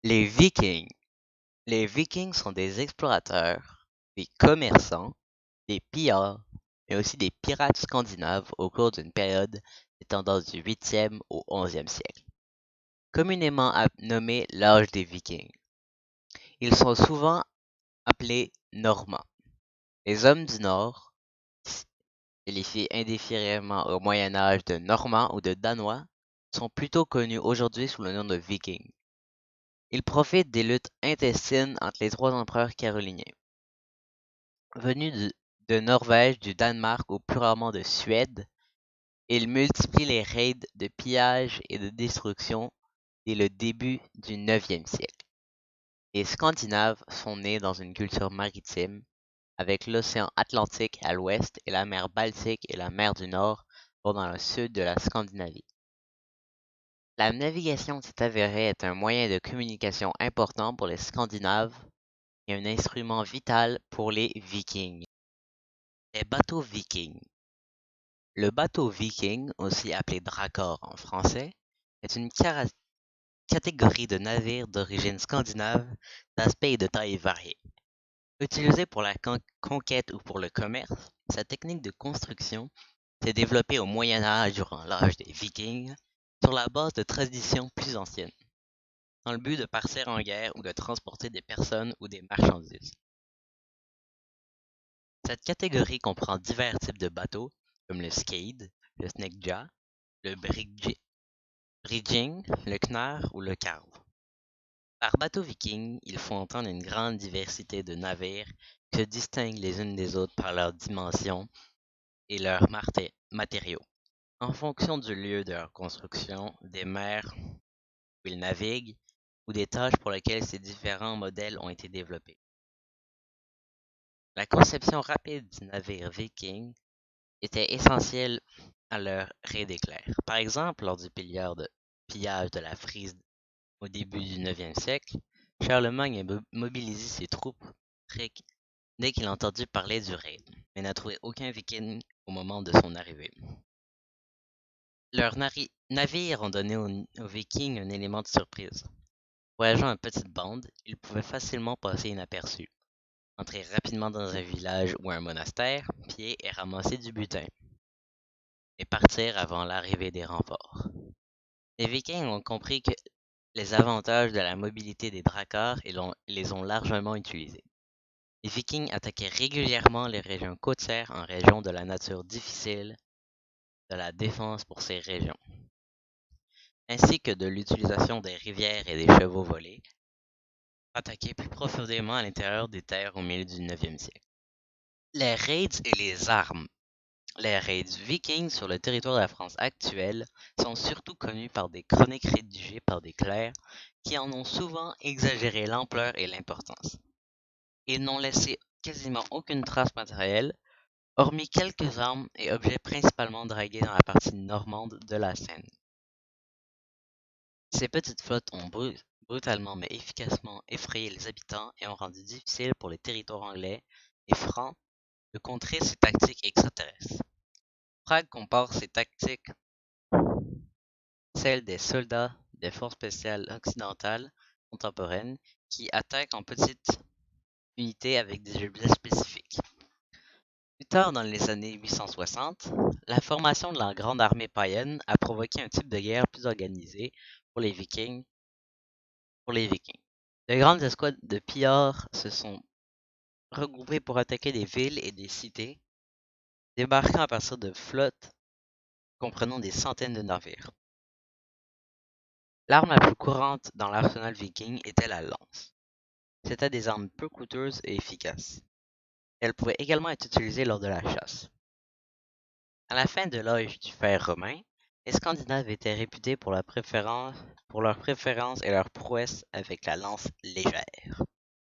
Les Vikings. Les Vikings sont des explorateurs, des commerçants, des pillards, mais aussi des pirates scandinaves au cours d'une période s'étendant du 8e au 11e siècle, communément nommée l'âge des Vikings. Ils sont souvent appelés Normands. Les hommes du Nord, qualifiés indéfiniment au Moyen Âge de Normands ou de Danois, sont plutôt connus aujourd'hui sous le nom de Vikings. Ils profitent des luttes intestines entre les trois empereurs caroliniens. Venus de Norvège, du Danemark ou plus rarement de Suède, ils multiplient les raids de pillage et de destruction dès le début du 9e siècle. Les Scandinaves sont nés dans une culture maritime, avec l'océan Atlantique à l'ouest et la mer Baltique et la mer du Nord dans le sud de la Scandinavie. La navigation s'est avérée être un moyen de communication important pour les Scandinaves et un instrument vital pour les Vikings. Les bateaux vikings. Le bateau viking, aussi appelé dracor en français, est une catégorie de navires d'origine scandinave, d'aspect et de taille variés. Utilisé pour la conquête ou pour le commerce, sa technique de construction s'est développée au Moyen Âge durant l'âge des Vikings, sur la base de traditions plus anciennes, dans le but de partir en guerre ou de transporter des personnes ou des marchandises. Cette catégorie comprend divers types de bateaux, comme le skate, le sneakja, le bridging, le knarr ou le carve. Par bateau viking, il faut entendre une grande diversité de navires qui se distinguent les unes des autres par leurs dimensions et leurs matériaux, en fonction du lieu de leur construction, des mers où ils naviguent ou des tâches pour lesquelles ces différents modèles ont été développés. La conception rapide du navire viking était essentielle à leur raid éclair. Par exemple, lors du pillage de la Frise au début du 9e siècle, Charlemagne a mobilisé ses troupes dès qu'il a entendu parler du raid, mais n'a trouvé aucun viking au moment de son arrivée. Leurs navires ont donné aux Vikings un élément de surprise. Voyageant en petite bande, ils pouvaient facilement passer inaperçus, entrer rapidement dans un village ou un monastère, piller et ramasser du butin, et partir avant l'arrivée des renforts. Les Vikings ont compris les avantages de la mobilité des dracars et les ont largement utilisés. Les Vikings attaquaient régulièrement les régions côtières en raison de la nature difficile de la défense pour ces régions, ainsi que de l'utilisation des rivières et des chevaux volés, attaquer plus profondément à l'intérieur des terres au milieu du 9e siècle. Les raids et les armes. Les raids vikings sur le territoire de la France actuelle sont surtout connus par des chroniques rédigées par des clercs qui en ont souvent exagéré l'ampleur et l'importance. Ils n'ont laissé quasiment aucune trace matérielle, hormis quelques armes et objets principalement dragués dans la partie normande de la Seine. Ces petites flottes ont brutalement mais efficacement effrayé les habitants et ont rendu difficile pour les territoires anglais et francs de contrer ces tactiques extraterrestres. Prague compare ces tactiques, celles des soldats des forces spéciales occidentales contemporaines qui attaquent en petites unités avec des objets spécifiques. Plus tard dans les années 860, la formation de la Grande Armée païenne a provoqué un type de guerre plus organisé pour les Vikings. De grandes escouades de pillards se sont regroupées pour attaquer des villes et des cités, débarquant à partir de flottes comprenant des centaines de navires. L'arme la plus courante dans l'arsenal viking était la lance. C'était des armes peu coûteuses et efficaces. Elles pouvaient également être utilisées lors de la chasse. À la fin de l'âge du fer romain, les Scandinaves étaient réputés pour leur préférence et leur prouesse avec la lance légère.